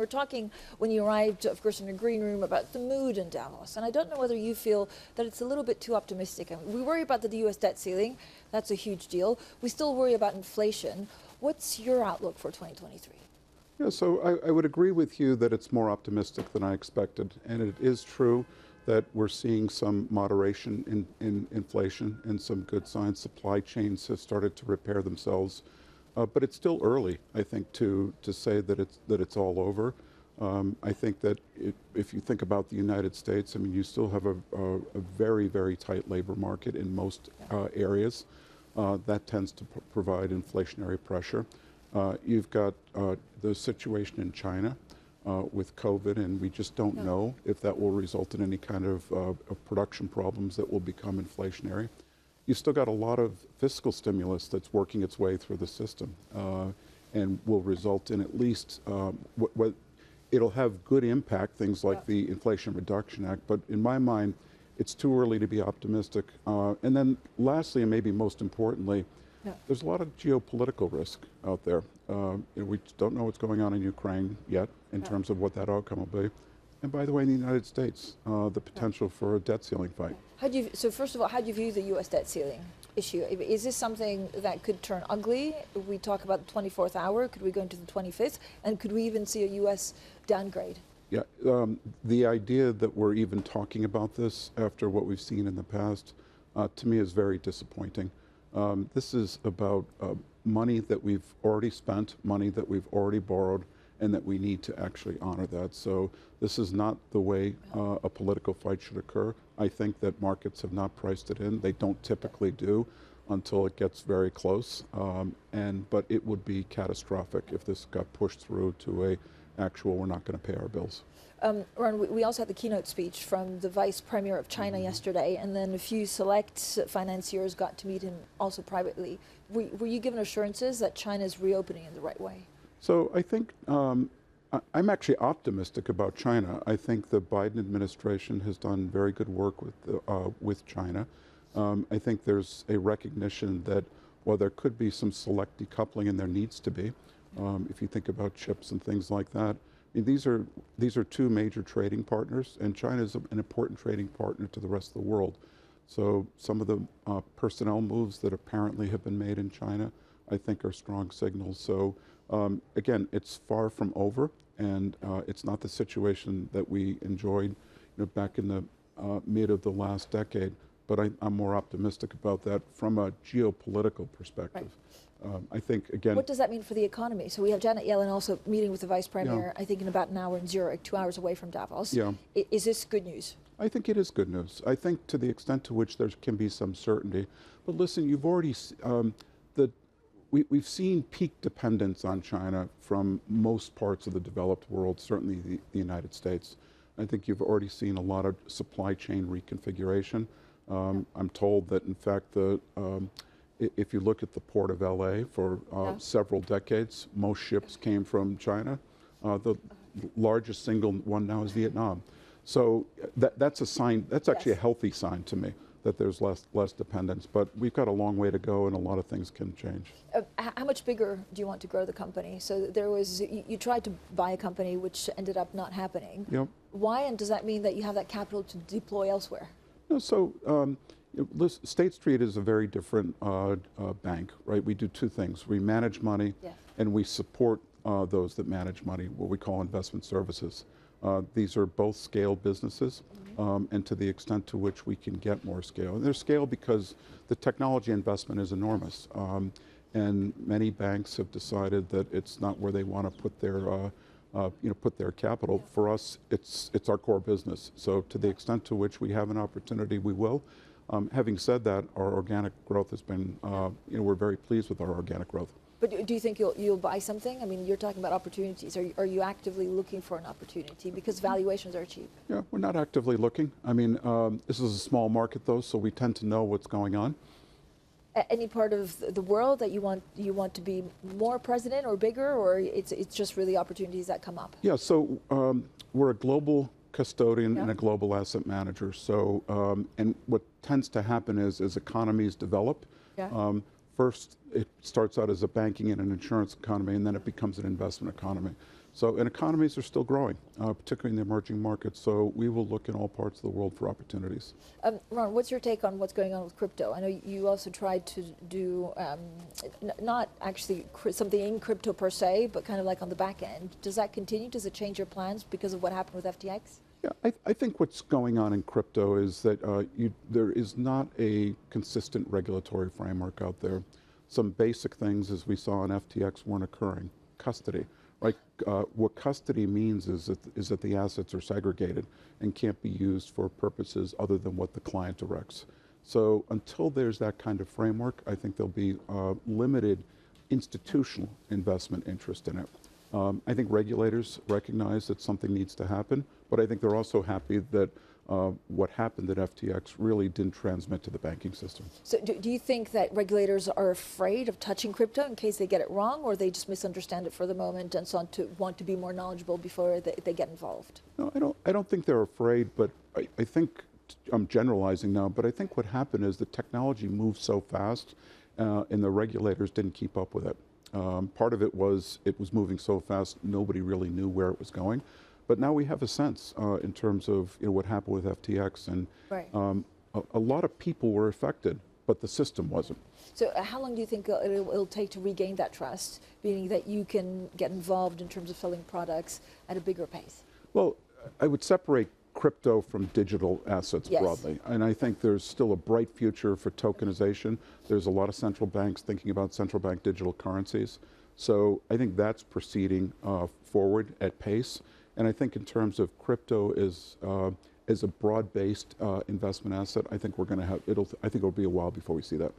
were talking when you arrived, of course, in the green room about the mood in Davos. And I don't know whether you feel that it's a little bit too optimistic. I mean, we worry about the US debt ceiling. That's a huge deal. We still worry about inflation. What's your outlook for 2023? Yeah, so I would agree with you that it's more optimistic than I expected. And it is true that we're seeing some moderation in inflation and some good signs. Supply chains have started to repair themselves. But it's still early, I think, to say that it's all over. I think that if you think about the United States, I mean, you still have a very, very tight labor market in most areas. That tends to provide inflationary pressure. You've got the situation in China with COVID, and we just don't know if that will result in any kind of production problems that will become inflationary. You've still got a lot of fiscal stimulus that's working its way through the system and will result in at least, it'll have good impact, things like the Inflation Reduction Act, but in my mind, it's too early to be optimistic. And then lastly, and maybe most importantly, there's a lot of geopolitical risk out there. We don't know what's going on in Ukraine yet in terms of what that outcome will be. And by the way, in the United States, the potential for a debt ceiling fight. So first of all, how do you view the U.S. debt ceiling issue? Is this something that could turn ugly? We talk about the 24th hour. Could we go into the 25th? And could we even see a U.S. downgrade? Yeah, the idea that we're even talking about this after what we've seen in the past, to me, is very disappointing. This is about money that we've already spent, money that we've already borrowed, and that we need to actually honor that. So this is not the way a political fight should occur. I think that markets have not priced it in. They don't typically do until it gets very close. But it would be catastrophic if this got pushed through to a actual, we're not going to pay our bills. Ron, we also had the keynote speech from the Vice Premier of China yesterday, and then a few select financiers got to meet him also privately. Were you given assurances that China is reopening in the right way? So I think I'm actually optimistic about China. I think the Biden administration has done very good work with China. I think there's a recognition that while there could be some select decoupling, and there needs to be, if you think about chips and things like that, I mean, these are two major trading partners, and China is an important trading partner to the rest of the world. So some of the personnel moves that apparently have been made in China, I think, are strong signals. So again, it's far from over, and it's not the situation that we enjoyed back in the mid of the last decade. But I'm more optimistic about that from a geopolitical perspective. I think, again... What does that mean for the economy? So we have Janet Yellen also meeting with the Vice Premier, I think in about an hour in Zurich, 2 hours away from Davos. Yeah. Is this good news? I think it is good news. I think to the extent to which there can be some certainty. But listen, you've already... We've seen peak dependence on China from most parts of the developed world, certainly the United States. I think you've already seen a lot of supply chain reconfiguration. I'm told that, in fact, if you look at the port of LA for several decades, most ships came from China. The largest single one now is Vietnam. So that's a sign, that's actually a healthy sign to me, that there's less dependence. But we've got a long way to go, and a lot of things can change. How much bigger do you want to grow the company? So there was, you tried to buy a company which ended up not happening. Yep. Why, and does that mean that you have that capital to deploy elsewhere? No, so State Street is a very different bank, right? We do two things. We manage money, and we support those that manage money, what we call investment services. These are both scale businesses, and to the extent to which we can get more scale. And there's scale because the technology investment is enormous. And many banks have decided that it's not where they want to put their capital. For us, it's our core business. So to the extent to which we have an opportunity, we will. Having said that, our organic growth has been, we're very pleased with our organic growth. But do you think you'll buy something? I mean, you're talking about opportunities. Are you actively looking for an opportunity? Because valuations are cheap. Yeah, we're not actively looking. I mean, this is a small market, though, so we tend to know what's going on. Any part of the world that you want to be more present in, or bigger, or it's just really opportunities that come up? Yeah, so we're a global custodian and a global asset manager. So, and what tends to happen is, as economies develop, first it starts out as a banking and an insurance economy, and then it becomes an investment economy. And economies are still growing, particularly in the emerging markets. So we will look in all parts of the world for opportunities. Ron, what's your take on what's going on with crypto? I know you also tried to do not actually something in crypto per se, but kind of like on the back end. Does that continue? Does it change your plans because of what happened with FTX? Yeah, I think what's going on in crypto is that there is not a consistent regulatory framework out there. Some basic things, as we saw in FTX, weren't occurring. Custody. Right? What custody means is that the assets are segregated and can't be used for purposes other than what the client directs. So until there's that kind of framework, I think there'll be limited institutional investment interest in it. I think regulators recognize that something needs to happen, but I think they're also happy that what happened at FTX really didn't transmit to the banking system. So do you think that regulators are afraid of touching crypto in case they get it wrong, or they just misunderstand it for the moment and so want to be more knowledgeable before they get involved? No, I don't think they're afraid, but I think, I'm generalizing now, but I think what happened is the technology moved so fast and the regulators didn't keep up with it. Part of it was moving so fast, nobody really knew where it was going. But now we have a sense in terms of what happened with FTX, and right. A lot of people were affected, but the system wasn't. So how long do you think it'll take to regain that trust, meaning that you can get involved in terms of selling products at a bigger pace? Well, I would separate crypto from digital assets broadly. And I think there's still a bright future for tokenization. There's a lot of central banks thinking about central bank digital currencies. So I think that's proceeding forward at pace. And I think in terms of crypto as a broad-based investment asset, I think we're going to have I think it'll be a while before we see that.